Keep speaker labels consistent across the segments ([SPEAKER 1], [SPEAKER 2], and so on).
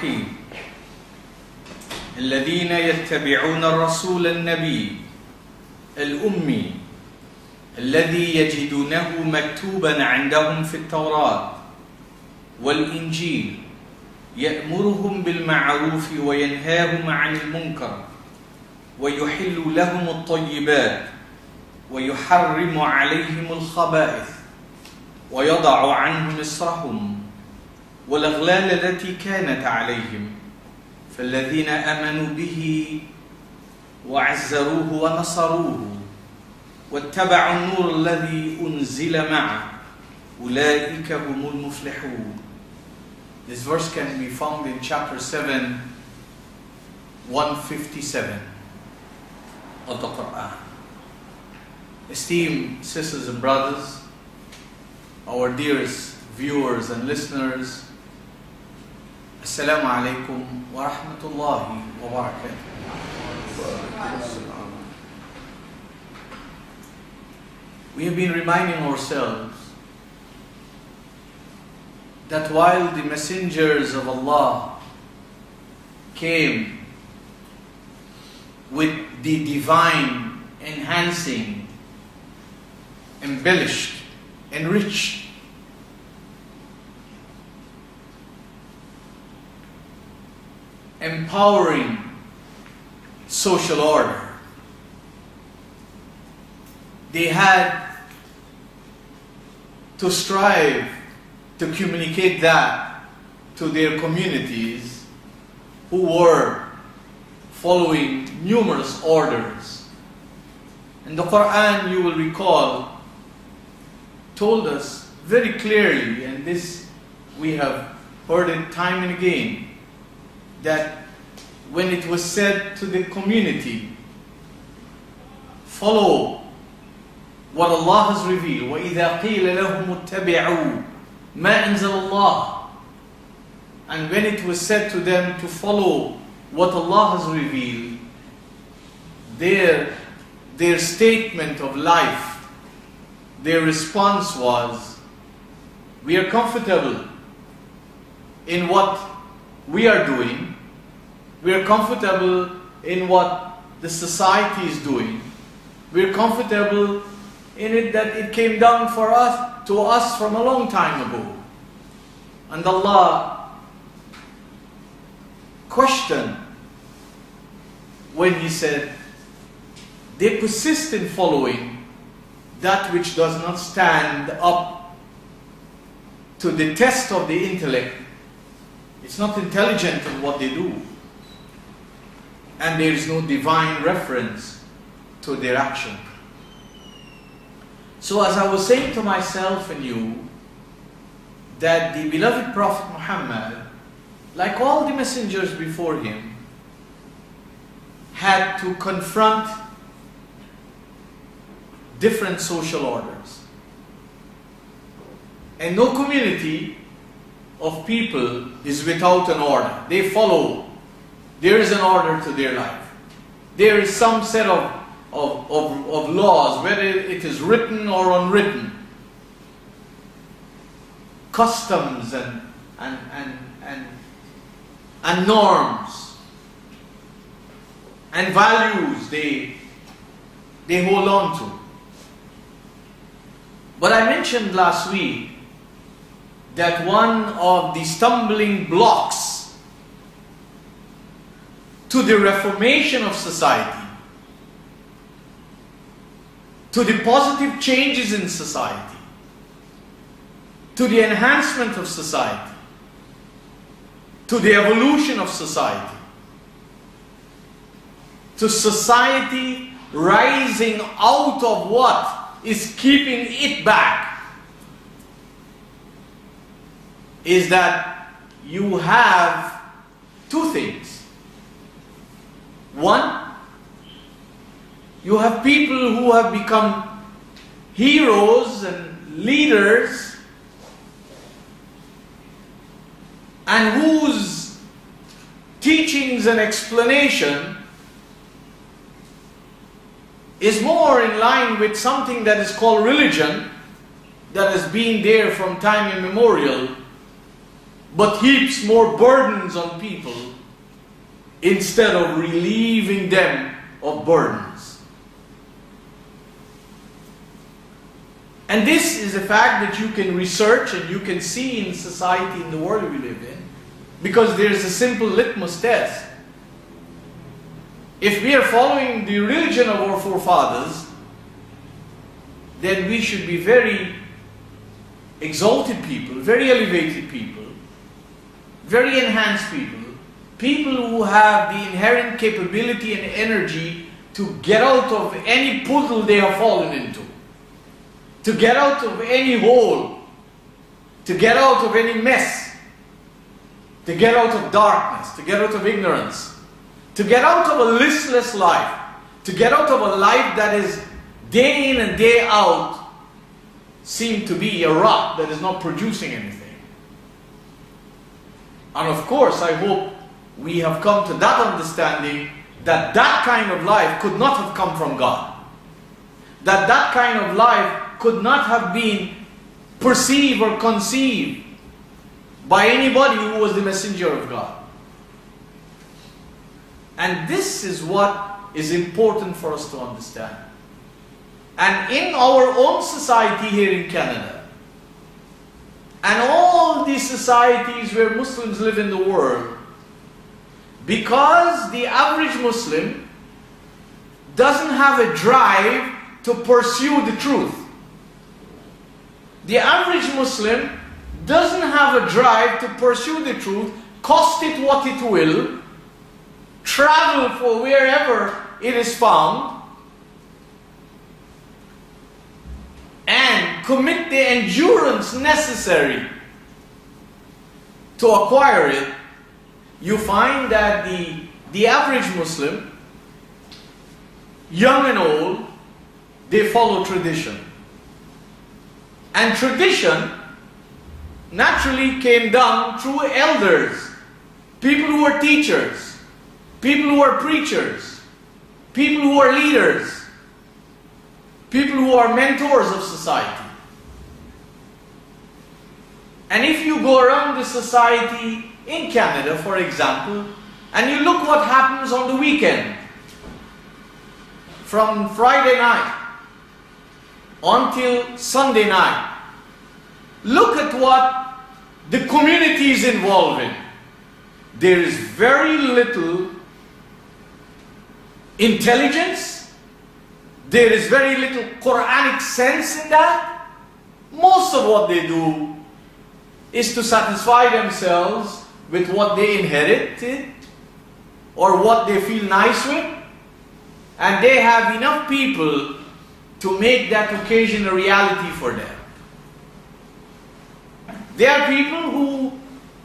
[SPEAKER 1] الرحيم الذين يتبعون الرسول النبي الأمي الذي يجدونه مكتوبا عندهم في التوراة والإنجيل يأمرهم بالمعروف وينهاهم عن المنكر ويحل لهم الطيبات ويحرم عليهم الخبائث ويضع عنهم إصرهم والأغلال التي كانت عليهم فالذين آمنوا به وعزروه ونصروه واتبعوا النور الذي أنزل معه أولئك هم المفلحون. This verse can be found in chapter 7, 157 of the Qur'an. Esteemed sisters and brothers, our dearest viewers and listeners, Assalamu alaikum wa rahmatullahi wa barakatuh. We have been reminding ourselves that while the messengers of Allah came with the divine, enhancing, embellished, enriched, empowering social order, they had to strive to communicate that to their communities who were following numerous orders. And the Qur'an, you will recall, told us very clearly, and this we have heard it time and again, that when it was said to the community, follow what Allah has revealed, وَإِذَا قِيلَ لَهُمُ اتَّبِعُوا مَا أَنزَلَ اللَّهُ, and when it was said to them to follow what Allah has revealed, their statement of life, their response was, we are comfortable in what we are doing, we are comfortable in what the society is doing, we are comfortable in it that it came down to us from a long time ago. And Allah questioned when He said, they persist in following that which does not stand up to the test of the intellect. It's not intelligent in what they do. And there is no divine reference to their action. So as I was saying to myself and you, that the beloved Prophet Muhammad, like all the messengers before him, had to confront different social orders. And no community of people is without an order. They follow. There is an order to their life. There is some set of laws, whether it is written or unwritten, customs and norms and values they hold on to. But I mentioned last week that one of the stumbling blocks to the reformation of society, to the positive changes in society, to the enhancement of society, to the evolution of society, to society rising out of what is keeping it back, is that you have two things. One, you have people who have become heroes and leaders, and whose teachings and explanation is more in line with something that is called religion, that has been there from time immemorial, but heaps more burdens on people instead of relieving them of burdens. And this is a fact that you can research and you can see in society, in the world we live in, because there is a simple litmus test. If we are following the religion of our forefathers, then we should be very exalted people, very elevated people, very enhanced people, people who have the inherent capability and energy to get out of any puddle they have fallen into, to get out of any hole, to get out of any mess, to get out of darkness, to get out of ignorance, to get out of a listless life, to get out of a life that is day in and day out seem to be a rock that is not producing anything. And of course, I hope we have come to that understanding that that kind of life could not have come from God. That that kind of life could not have been perceived or conceived by anybody who was the messenger of God. And this is what is important for us to understand. And in our own society here in Canada, and all these societies where Muslims live in the world, because the average Muslim doesn't have a drive to pursue the truth. The average Muslim doesn't have a drive to pursue the truth, cost it what it will, travel for wherever it is found, and commit the endurance necessary to acquire it. You find that the average Muslim, young and old, they follow tradition. And tradition naturally came down through elders, people who were teachers, people who are preachers, people who are leaders, people who are mentors of society. And if you go around the society in Canada, for example, and you look what happens on the weekend, from Friday night until Sunday night, look at what the community is involved in. There is very little intelligence. There is very little Qur'anic sense in that. Most of what they do is to satisfy themselves with what they inherited or what they feel nice with. And they have enough people to make that occasion a reality for them. There are people who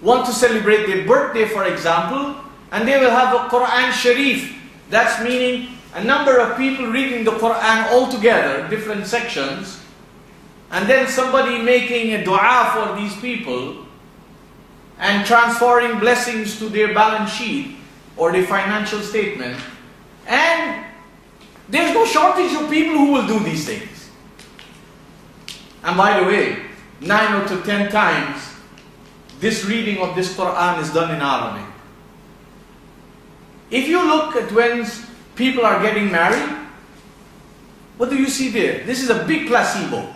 [SPEAKER 1] want to celebrate their birthday, for example, and they will have a Qur'an Sharif. That's meaning a number of people reading the Qur'an all together, different sections, and then somebody making a dua for these people and transferring blessings to their balance sheet or their financial statement. And there's no shortage of people who will do these things. And by the way, 9 out of 10 times, this reading of this Qur'an is done in Arabic. If you look at when people are getting married, what do you see there? This is a big placebo.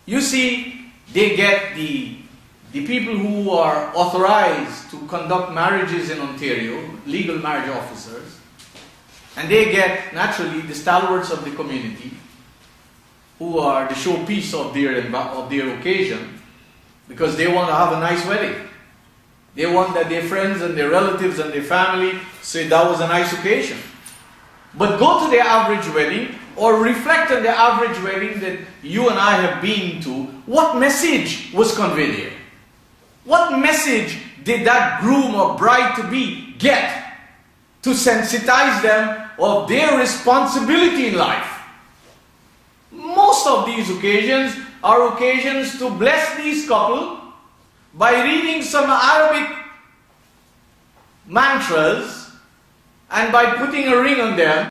[SPEAKER 1] You see, they get the people who are authorized to conduct marriages in Ontario, legal marriage officers, and they get, naturally, the stalwarts of the community, who are the showpiece of their occasion, because they want to have a nice wedding. They want that their friends and their relatives and their family say that was a nice occasion. But go to the average wedding, or reflect on the average wedding that you and I have been to. What message was conveyed here? What message did that groom or bride-to-be get to sensitize them of their responsibility in life? Most of these occasions are occasions to bless these couple by reading some Arabic mantras and by putting a ring on them.